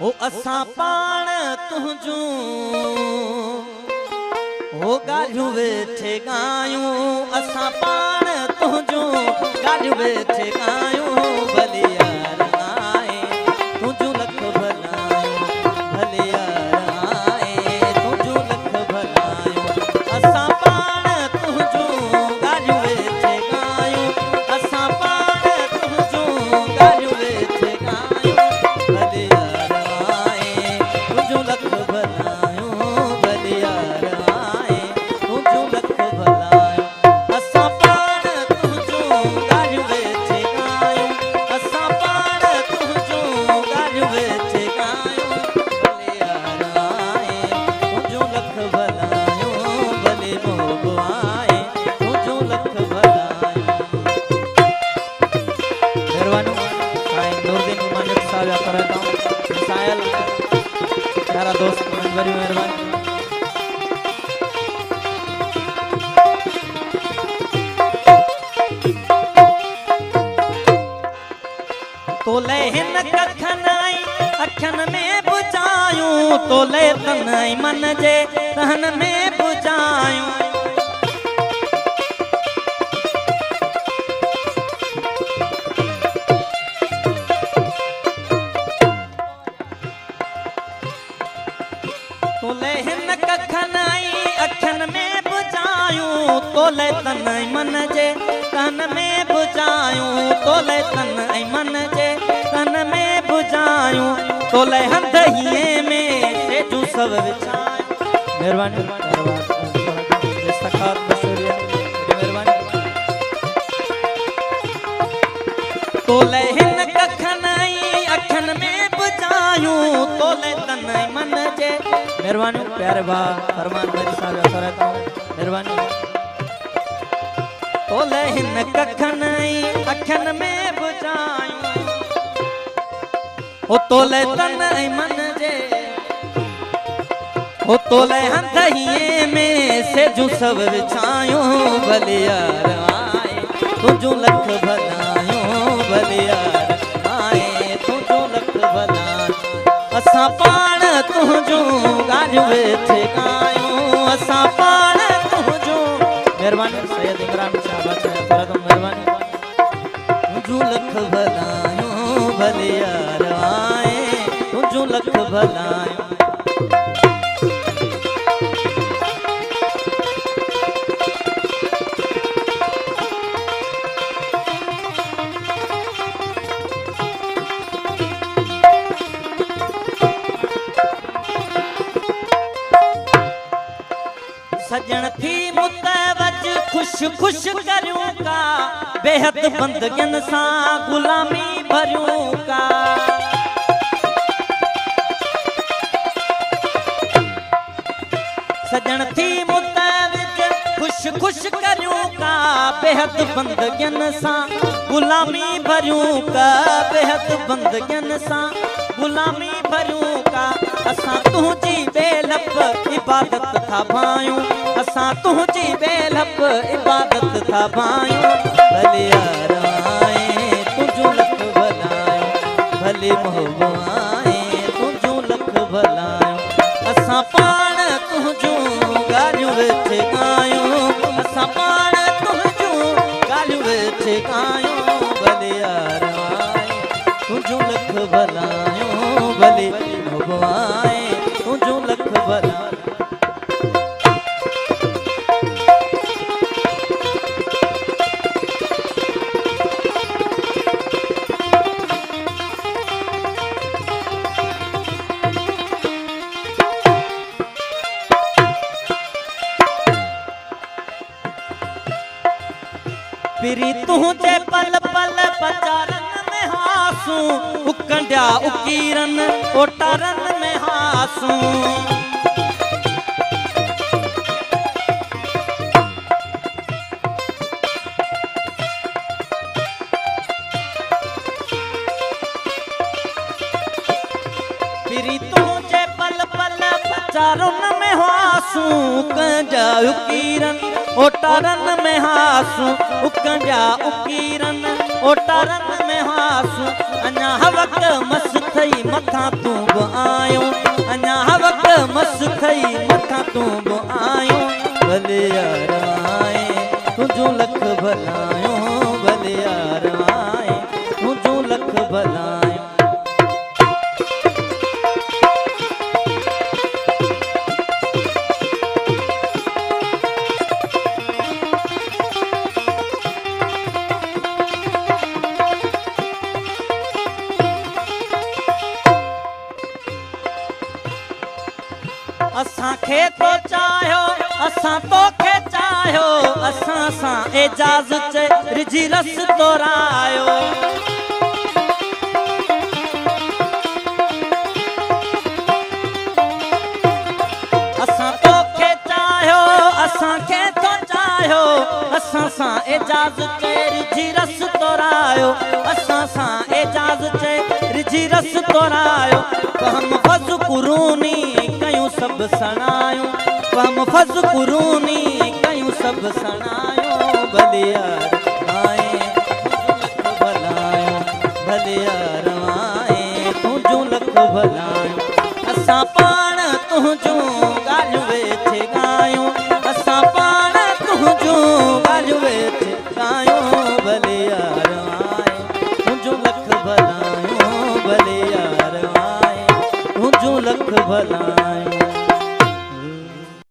ओ असा पाण तुझू ओ गाजू वेठे गायूं असा पाण तुझू गाजू वेठे गायूं भले यार आए तुझू लख भलायूं भले यार आए तुझू लख भलायूं असा पाण तुझू गाजू वेठे गायूं असा पाण तुझू गाजू वेठे गायूं भले यार आए तुझू लख भलायूं भले यार दोस्त बड़ी मेहरबानी तोले हिन कखन आई अखन में बुझायूं तोले तन मन जे तहन में बुझायूं तोले हिन कखन आई अखन में बुझायूं तोले तन मन जे तन में बुझायूं तोले तन मन जे तन में बुझायूं तोले हंधहिए में सेजू सब विछायूं मेहरबानी सखात बसुरिया मेहरबानी तोले हिन कखन आई अखन में बुझायूं तोले तन मन जे मेहरबानी प्यारे बा फरमान मेरी साहब करता हूं मेहरबानी तोले हिन कखन अखन में बुझायूं ओ तोले तन मन जे ओ तोले हंधहिए में सेजू सब विछायूं भले यार आए तुझू लख भलायूं भले यार आए तुझू लख भलायूं असा पाण तुझू गाजू वेठे गायूं असा पाण तुझू मेहरबानी सैयद इमरान साहब थोड़ा तो मेहरबानी तुझू लख भलायूं भले यार आए तुझू लख भलायूं सजन थी मुतवज खुश खुश करूं का बेहद बंदगन सा गुलामी भरूं का सजन थी मुतवज खुश खुश करूं का बेहद बंदगन सा गुलामी भरूं का बेहद बंदगन सा गुलामी भरूं का असा तुझी बेलप इबादत था भायूं असा तुझी बेलप इबादत था भायूं भले यार आए तुझू लख भलायूं भले मोहबो आए तुझू लख भलायूं असा पाण तुझू गालियूं वेठे गायूं असा पाण तुझू गालियूं वेठे गायूं भले यार आए तुझू लख भलायूं भले मोहबो आए तुझू लख भलायूं पिरी तुझे पल पल पचारन में हासूं उकंडिया उकीरन ओटारन में हासूं पिरी तुझे पल पल पचारन में हासूं उकंडिया उकीरन ओटारन में हासूं उकंडिया उकीरन ओटारन में हासूं अञा हवक मस थई मथा तूं बि आयो अञा हवक मस थई मथा तूं बि आयो भले यार आए तुंहिंजो लख भलायो भले यार आए तुंहिंजो लख भलायो असांखे तो चाहियो असां तोखे चाहियो असां सां एजाज़ चे रिझी रस तोरायो असां तोखे चाहियो असांखे तो चाहियो असां सां एजाज़ चे रिझी रस तोरायो असां सां एजाज़ चे रिझी रस तोरायो हम फज़ कुरूनी कयूं सब सणायो हम फज़ कुरूनी कयूं सब सणायो भले यार आए तुंहिंजो लख भलायो भले यार आए तुंहिंजो लख भलायो असां पाण तुंहिंजूं ॻाल्हियूं वेठे ॻायूं असां पाण तुंहिंजूं ॻाल्हियूं वेठे ॻायूं भले यार आए तुंहिंजो लख भलायो भले यार आए तुंहिंजो लख भलायो